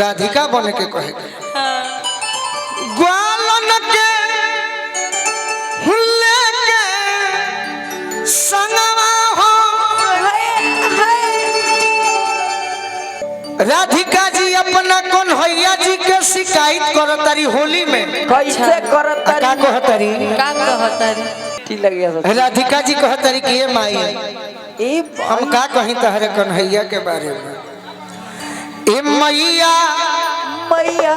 राधिका बने के कहे ग्वालन के हुल्ले के संगवा हो। राधिका जी अपना कन्हैया जी के शिकायत करतारी होली में। कैसे करतारी? का कहतारी? का कहतारी? ठीक लग गया। राधिका जी कहतारी कि ये माई हम का कहीं तहरे कन्हैया के बारे में। ए मैया मैया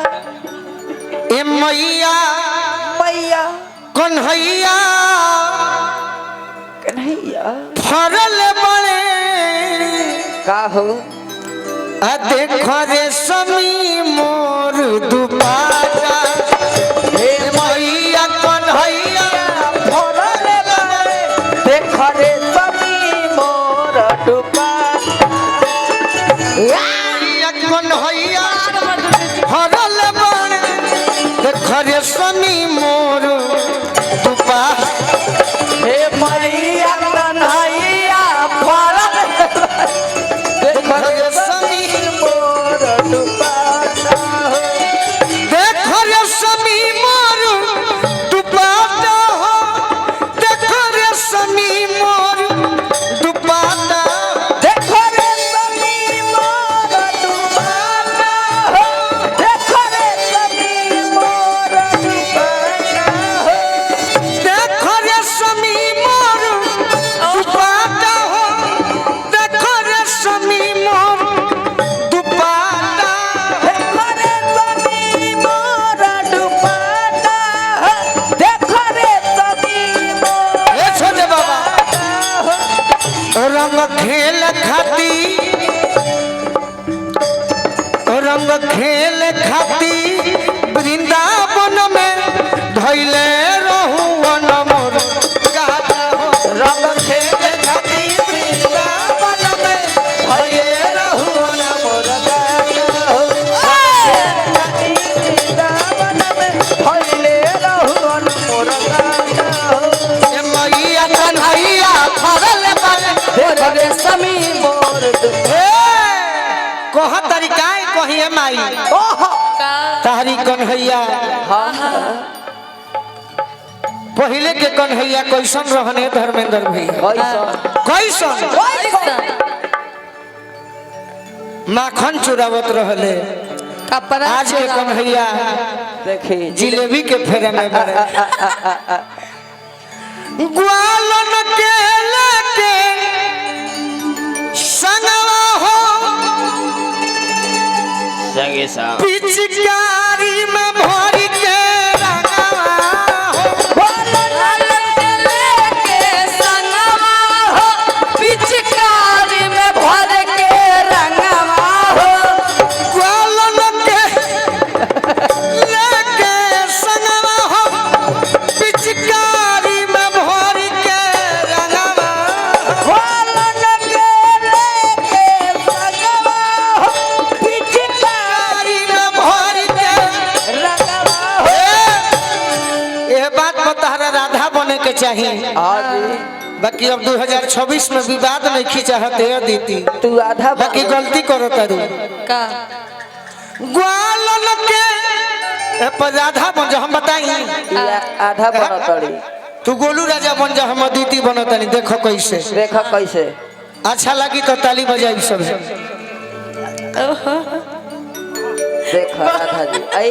ए मैया मैया कन्हैया कन्हैया फरल बड़े का हो। आ देखो रे समी मोर दुपाटा। हे मैया कन्हैया फरल बड़े देखो रे समी मोर दुपाटा। कन्हैया फरल बड़े देखो रे समी मोर दुपाटा। हे मैया कन्हैया फरल देखो रे समी मोर दुपाटा। देखो रे समी मोर दुपाटा हो। देखो रे समी मोर दुपाटा। देखो रे समी मोर दुपाटा हो। देखो रे समी मोर दुपाटा हो। देखो रे समी मोर दुपाटा हो। देखो रे समी मोर दुपाटा। देखो रे समी मोर दुपाटा हो। देखो रे समी मोर ए छोटे बाबा हो। रंग खेल खाती रंग खेल खाती वृंदावन में धैले रहू वन मोर गाता हो। रंग खेल खाती वृंदावन में धैले रहू वन मोर गाता हो। ए मैया कन्हैया फरल बड़े कह तरीका कहिए माई तारी कन्हैया पहले के कन्हैया कैसन रहने धर्मेंद्र भैया कैसन माखन चुरावत रहले। आज के कन्हैया देखिए जिलेबी के फेरे में बड़े ग्वालन के लेके संगवा हो। संगे साहब पिचकारी में भर के रंगवा हो। पिचकारी में भर के रंगवा हो। ग्वालन के लेके संगवा हो। पिचकारी में भर के रंगवा हो। पिचकारी में भर के ये बात बतारा राधा बने के चाहिए। बाकी अब 2026 में विवाद नहीं खींचाते दीदी तू आधा बाकी गलती करो तारू का ग्वालन के ए पर राधा बन जा हम बताई आधा बनतड़ी। तू गोलू राजा बन जा हम अदिति बनतनी। देखो कैसे देखो कैसे अच्छा लगी तो ताली बजाई सब। देखो राधा जी आई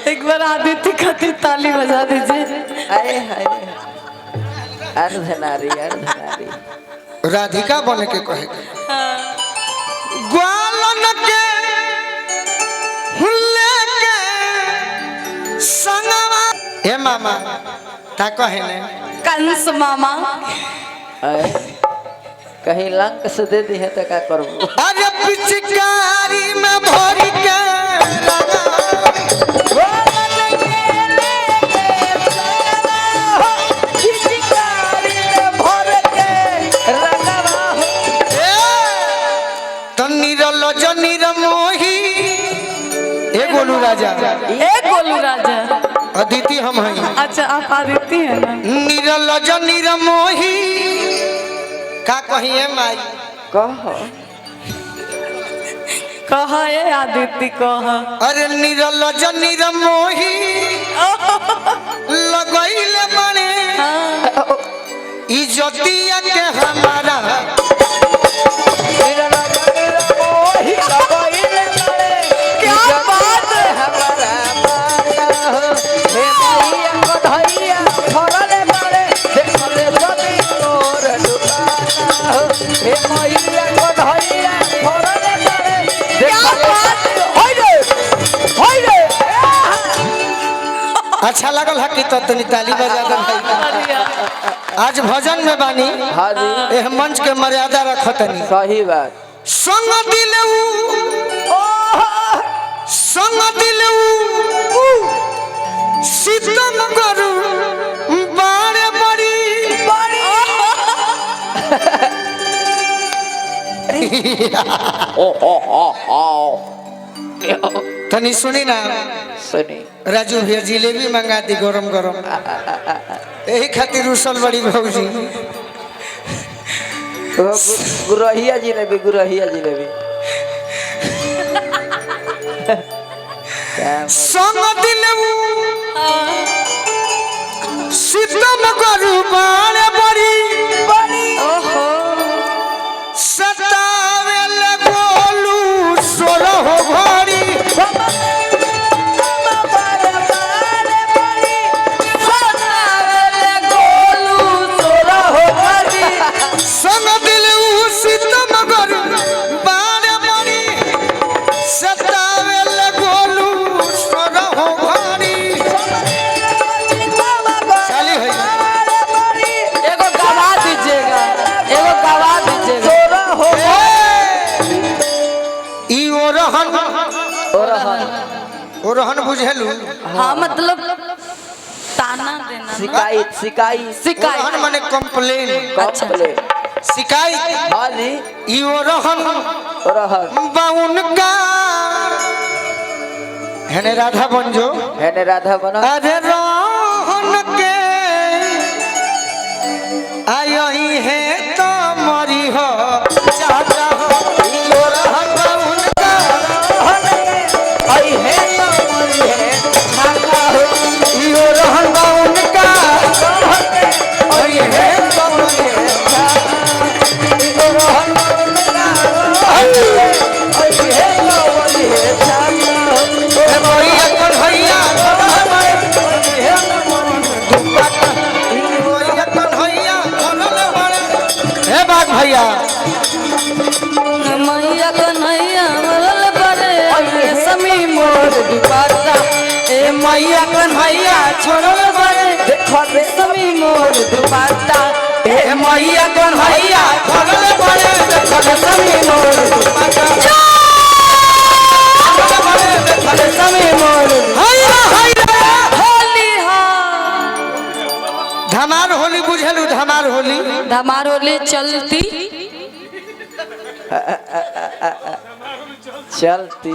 एक बार आदित्य खातिर ताली बजा दीजिए। आए हाय अर्धनारी अर्धनारी राधिका बने के कहे ग्वालन के हुल्ले के संगवा। ए मामा ता कहे ने कंस मामा आए कहीं लंक से दे दी है तो क्या करूँ। अरे पिचकारी में भर के तो निरल जो निरमोही ए गोलू राजा एक गोलू राजा अदिति हम हैं। अच्छा आप आदित्य हैं ना। निरलज निरमोही का कहिए माई कह कहा ये आदित्य कहा अरे निरलज निरमोही लगैले माने इज्जतिया के हमारा क्या बात है अच्छा लगल है कि तो तनी ताली बजा दे भाई। आज भजन में बानी हाँ जी एह मंच के मर्यादा रखतनी सही बात संग दिलऊ सीतम करू बारे बड़ी तनी सुनी ना सुनी राजू भैया जिलेबी मंगा दी गरम गरम यही खातिर उसल बड़ी भौजी गुरहिया जिलेबी संग दिलऊ सीतम करू बारे बड़ी ओहो सतावे लगोलू सोलह घड़ी संग दिलऊ सीतम करू बारे बड़ी सतावे लगोलू सोलह घड़ी चाली है एगो गवा दीजिएगा ई ओरहन बुझेलू हाँ मतलब ताना देना शिकायत ओरहन माने कंप्लेन शिकायत हाँ जी ई ओरहन बाउन का हेने राधा बनजो है राधा बना अरे रोहन के आई है तो मरी हो चाहता हो ई ओरहन बाउन का आई है तो मरी है चाहता हो ई ओरहन बाउन का आई है तो मरी है चाहता ई ओरहन बाउन का आई है तो मरी है चाहता ए मोरिया कन्हैया हे बाग भैया मैया कन्हैया मरल बड़े समी मोर दुपट्टा ए मैया कन्हैया छोड़ल बड़े समी मोर दुपट्टा ए मैया कन्हैया छोड़ल बड़े समी मोर दुपट्टा समी मोर हैया होली हा धमार होली बुझलू धमार होली धमार होली चलती चलती